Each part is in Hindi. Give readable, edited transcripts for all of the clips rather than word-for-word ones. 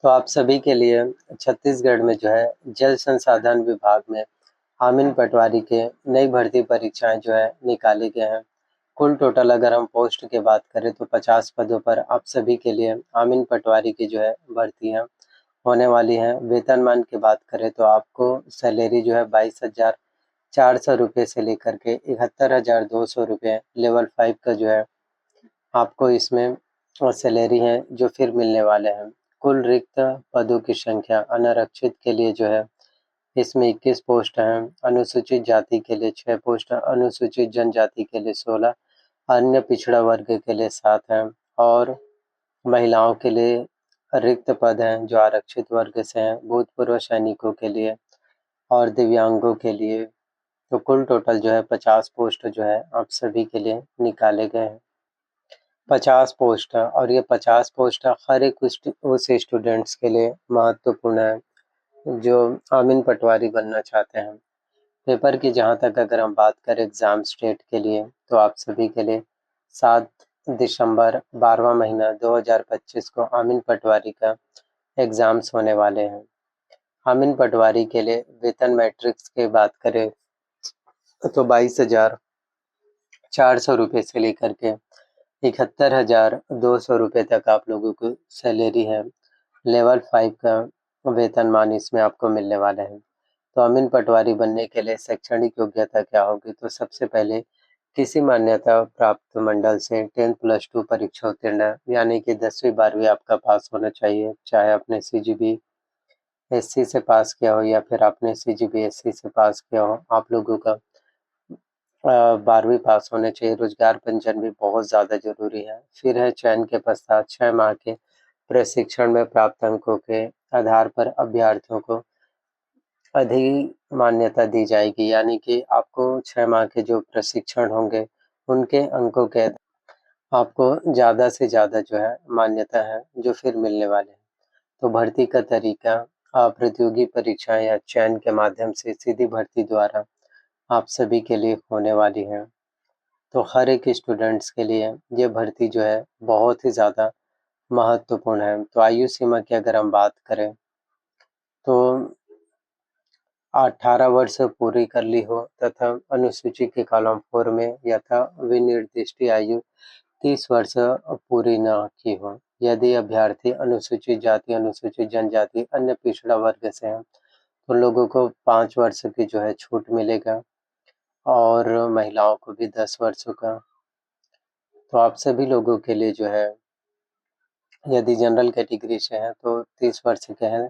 तो आप सभी के लिए छत्तीसगढ़ में जो है जल संसाधन विभाग में आमीन पटवारी के नई भर्ती परीक्षाएं जो है निकाली गए हैं। कुल टोटल अगर हम पोस्ट की बात करें तो 50 पदों पर आप सभी के लिए आमीन पटवारी की जो है भर्तियां होने वाली हैं। वेतनमान की बात करें तो आपको सैलरी जो है 22,400 रुपये से लेकर के 71,200 रुपये लेवल 5 का जो है आपको इसमें सैलरी है जो फिर मिलने वाले हैं। कुल रिक्त पदों की संख्या अनारक्षित के लिए जो है इसमें 21 पोस्ट हैं, अनुसूचित जाति के लिए 6 पोस्ट, अनुसूचित जनजाति के लिए 16, अन्य पिछड़ा वर्ग के लिए 7 हैं और महिलाओं के लिए रिक्त पद हैं जो आरक्षित वर्ग से हैं, भूतपूर्व सैनिकों के लिए और दिव्यांगों के लिए। तो कुल टोटल जो है 50 पोस्ट जो है आप सभी के लिए निकाले गए हैं। 50 पोस्ट है और ये 50 पोस्ट हर एक उस स्टूडेंट्स के लिए महत्वपूर्ण है जो आमीन पटवारी बनना चाहते हैं। पेपर की जहाँ तक अगर हम बात करें एग्ज़ाम स्टेट के लिए तो आप सभी के लिए 7 दिसंबर 12वां महीना 2025 को आमीन पटवारी का एग्ज़ाम्स होने वाले हैं। आमीन पटवारी के लिए वेतन मैट्रिक्स की बात करें तो 22,400 रुपये से लेकर के 71,200 रुपये तक आप लोगों को सैलरी है। लेवल 5 का वेतनमान इसमें आपको मिलने वाला है। तो अमीन पटवारी बनने के लिए शैक्षणिक योग्यता क्या होगी? तो सबसे पहले किसी मान्यता प्राप्त मंडल से 10 प्लस 2 परीक्षा उत्तीर्ण यानी कि 10वीं 12वीं आपका पास होना चाहिए, चाहे आपने CGP SC से पास किया हो या फिर आपने CGP SC से पास किया हो। आप लोगों का 12वीं पास होने चाहिए। रोजगार पंजीयन भी बहुत ज़्यादा जरूरी है। फिर है चयन के पश्चात 6 माह के प्रशिक्षण में प्राप्त अंकों के आधार पर अभ्यर्थियों को अधिमान्यता दी जाएगी, यानी कि आपको 6 माह के जो प्रशिक्षण होंगे उनके अंकों के आपको ज़्यादा से ज़्यादा जो है मान्यता है जो फिर मिलने वाले हैं। तो भर्ती का तरीका प्रतियोगी परीक्षाएं या चयन के माध्यम से सीधी भर्ती द्वारा आप सभी के लिए होने वाली है। तो हर एक स्टूडेंट्स के लिए ये भर्ती जो है बहुत ही ज़्यादा महत्वपूर्ण है। तो आयु सीमा की अगर हम बात करें तो 18 वर्ष पूरी कर ली हो तथा अनुसूची के कॉलम 4 में यथा विनिर्दिष्ट आयु 30 वर्ष पूरी न की हो। यदि अभ्यर्थी अनुसूचित जाति, अनुसूचित जनजाति, अन्य पिछड़ा वर्ग से हैं तो लोगों को 5 वर्ष की जो है छूट मिलेगा और महिलाओं को भी 10 वर्षों का। तो आप सभी लोगों के लिए जो है यदि जनरल कैटेगरी से हैं तो 30 वर्ष के हैं,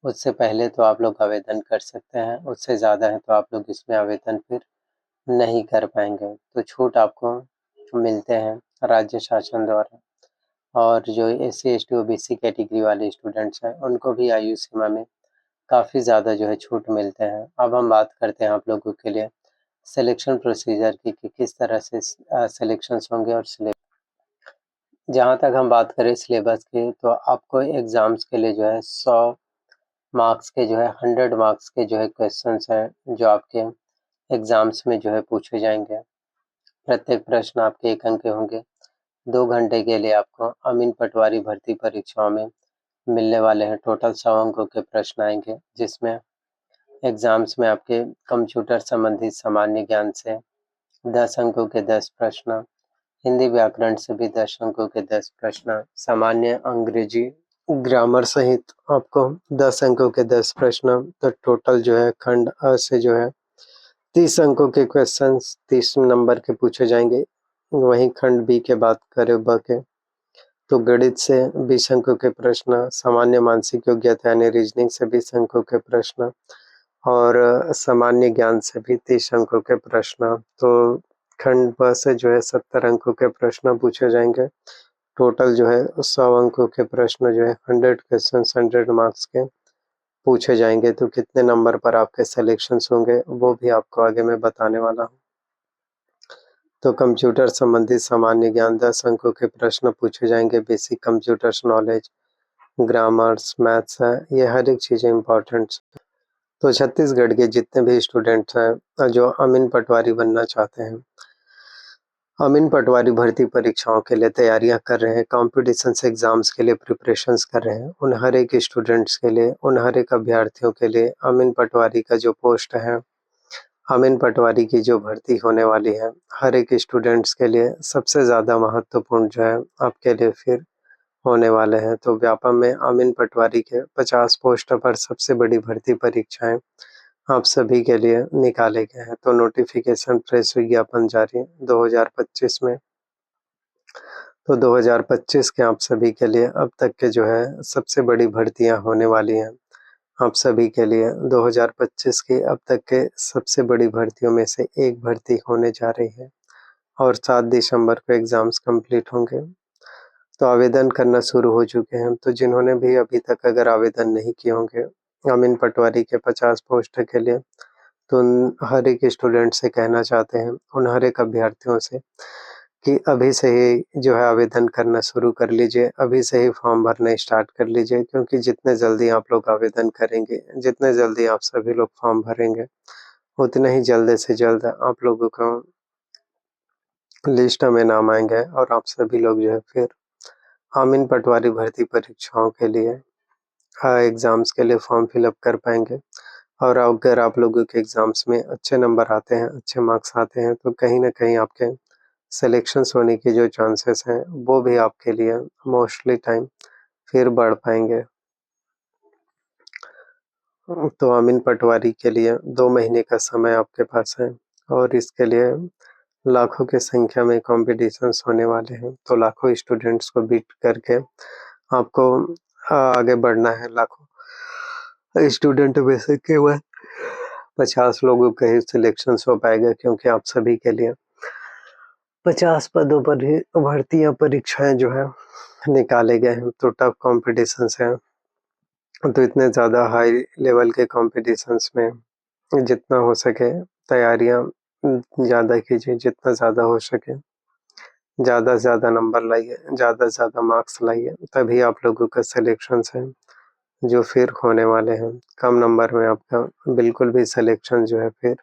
उससे पहले तो आप लोग आवेदन कर सकते हैं, उससे ज़्यादा है तो आप लोग इसमें आवेदन फिर नहीं कर पाएंगे। तो छूट आपको मिलते हैं राज्य शासन द्वारा। और जो SC ST OBC कैटेगरी वाले स्टूडेंट्स हैं उनको भी आयु सीमा में काफ़ी ज़्यादा जो है छूट मिलते हैं। अब हम बात करते हैं आप लोगों के लिए सिलेक्शन प्रोसीजर की कि किस तरह से सिलेक्शंस होंगे और जहाँ तक हम बात करें सिलेबस की तो आपको एग्ज़ाम्स के लिए जो है 100 मार्क्स के जो है 100 मार्क्स के जो है क्वेश्चंस हैं जो आपके एग्ज़ाम्स में जो है पूछे जाएंगे। प्रत्येक प्रश्न आपके 1 अंक के होंगे। 2 घंटे के लिए आपको अमीन पटवारी भर्ती परीक्षाओं में मिलने वाले हैं। टोटल 100 अंकों के प्रश्न आएंगे जिसमें एग्ज़ाम्स में आपके कंप्यूटर संबंधित सामान्य ज्ञान से 10 अंकों के 10 प्रश्न, हिंदी व्याकरण से भी 10 अंकों के 10 प्रश्न, सामान्य अंग्रेजी ग्रामर सहित आपको 10 अंकों के 10 प्रश्न। तो टोटल जो है खंड अ से जो है 30 अंकों के क्वेश्चंस 30 नंबर के पूछे जाएंगे। वहीं खंड बी के बात करें ब के तो गणित से 20 अंकों के प्रश्न, सामान्य मानसिक योग्यता यानी रीजनिंग से 20 अंकों के प्रश्न और सामान्य ज्ञान से भी 30 अंकों के प्रश्न। तो खंड ब से जो है 70 अंकों के प्रश्न पूछे जाएंगे। टोटल जो है 100 अंकों के प्रश्न जो है 100 क्वेश्चन 100 मार्क्स के पूछे जाएंगे। तो कितने नंबर पर आपके सिलेक्शंस होंगे वो भी आपको आगे मैं बताने वाला हूँ। तो कंप्यूटर संबंधित सामान्य ज्ञान 10 अंकों के प्रश्न पूछे जाएंगे। Basic computers knowledge, grammars, maths है, ये हर एक चीज़ें इम्पोर्टेंट। तो छत्तीसगढ़ के जितने भी स्टूडेंट्स हैं जो अमीन पटवारी बनना चाहते हैं अमीन पटवारी भर्ती परीक्षाओं के लिए तैयारियां कर रहे हैं, कॉम्पिटिशन्स एग्जाम्स के लिए प्रिपरेशंस कर रहे हैं। उन हर एक स्टूडेंट्स के लिए, उन हर एक अभ्यर्थियों के लिए अमीन पटवारी का जो पोस्ट है, अमीन पटवारी की जो भर्ती होने वाली है, हर एक स्टूडेंट्स के लिए सबसे ज़्यादा महत्वपूर्ण जो है आपके लिए फिर होने वाले हैं। तो व्यापम में अमीन पटवारी के 50 पोस्टों पर सबसे बड़ी भर्ती परीक्षाएं आप सभी के लिए निकाले गए हैं। तो नोटिफिकेशन प्रेस विज्ञापन जारी 2025 में। तो 2025 के आप सभी के लिए अब तक के जो है सबसे बड़ी भर्तियां होने वाली हैं। आप सभी के लिए 2025 की अब तक के सबसे बड़ी भर्तियों में से एक भर्ती होने जा रही है और 7 दिसंबर को एग्ज़ाम्स कंप्लीट होंगे। तो आवेदन करना शुरू हो चुके हैं। तो जिन्होंने भी अभी तक अगर आवेदन नहीं किए होंगे अमीन पटवारी के 50 पोस्ट के लिए, तो उन हर एक स्टूडेंट से कहना चाहते हैं, उन हर एक अभ्यर्थियों से कि अभी से ही जो है आवेदन करना शुरू कर लीजिए, अभी से ही फॉर्म भरना स्टार्ट कर लीजिए, क्योंकि जितने जल्दी आप लोग आवेदन करेंगे, जितने जल्दी आप सभी लोग फॉर्म भरेंगे, उतने ही जल्द से जल्द आप लोगों को लिस्ट में नाम आएंगे और आप सभी लोग जो है फिर अमीन पटवारी भर्ती परीक्षाओं के लिए एग्ज़ाम्स के लिए फॉर्म फिलअप कर पाएंगे। और अगर आप लोगों के एग्ज़ाम्स में अच्छे नंबर आते हैं, अच्छे मार्क्स आते हैं, तो कहीं न कहीं आपके सिलेक्शंस होने की जो चांसेस हैं, वो भी आपके लिए मोस्टली टाइम फिर बढ़ पाएँगे। तो अमीन पटवारी के लिए 2 महीने का समय आपके पास है और इसके लिए लाखों की संख्या में कॉम्पिटिशन्स होने वाले हैं। तो लाखों स्टूडेंट्स को बीट करके आपको आगे बढ़ना है। लाखों स्टूडेंट में से केवल 50 लोगों का ही सिलेक्शंस हो पाएगा, क्योंकि आप सभी के लिए 50 पदों पर ही भर्तियां परीक्षाएं जो है निकाले गए हैं। तो टफ कॉम्पिटिशन्स हैं। तो इतने ज़्यादा हाई लेवल के कॉम्पिटिशन्स में जितना हो सके तैयारियां ज़्यादा कीजिए, जितना ज़्यादा हो सके ज़्यादा से ज़्यादा नंबर लाइए, ज़्यादा से ज़्यादा मार्क्स लाइए, तभी आप लोगों का सिलेक्शंस है जो फिर होने वाले हैं। कम नंबर में आपका बिल्कुल भी सिलेक्शन जो है फिर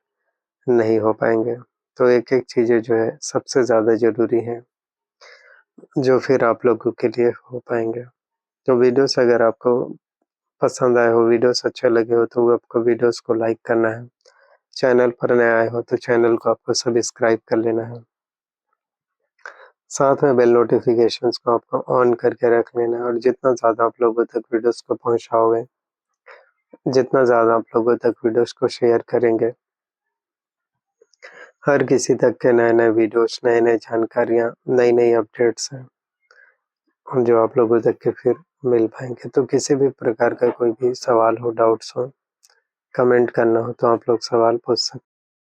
नहीं हो पाएंगे। तो एक-एक चीज़ें जो है सबसे ज़्यादा ज़रूरी है, जो फिर आप लोगों के लिए हो पाएँगे। तो वीडियोस अगर आपको पसंद आए हो, वीडियोस अच्छे लगे हो, तो आपको वीडियोस को लाइक करना है। चैनल पर नए आए हो तो चैनल को आपको सब्सक्राइब कर लेना है। साथ में बेल नोटिफिकेशंस को आपको ऑन करके रख लेना है। और जितना ज़्यादा आप लोगों तक वीडियोस को पहुँचाओगे, जितना ज़्यादा आप लोगों तक वीडियोस को शेयर करेंगे, हर किसी तक के नए-नए वीडियोस, नए-नए जानकारियाँ, नई-नई अपडेट्स हैं जो आप लोगों तक के फिर मिल पाएँगे। तो किसी भी प्रकार का कोई भी सवाल हो, डाउट्स हो, कमेंट करना हो, तो आप लोग सवाल पूछ सकते हैं।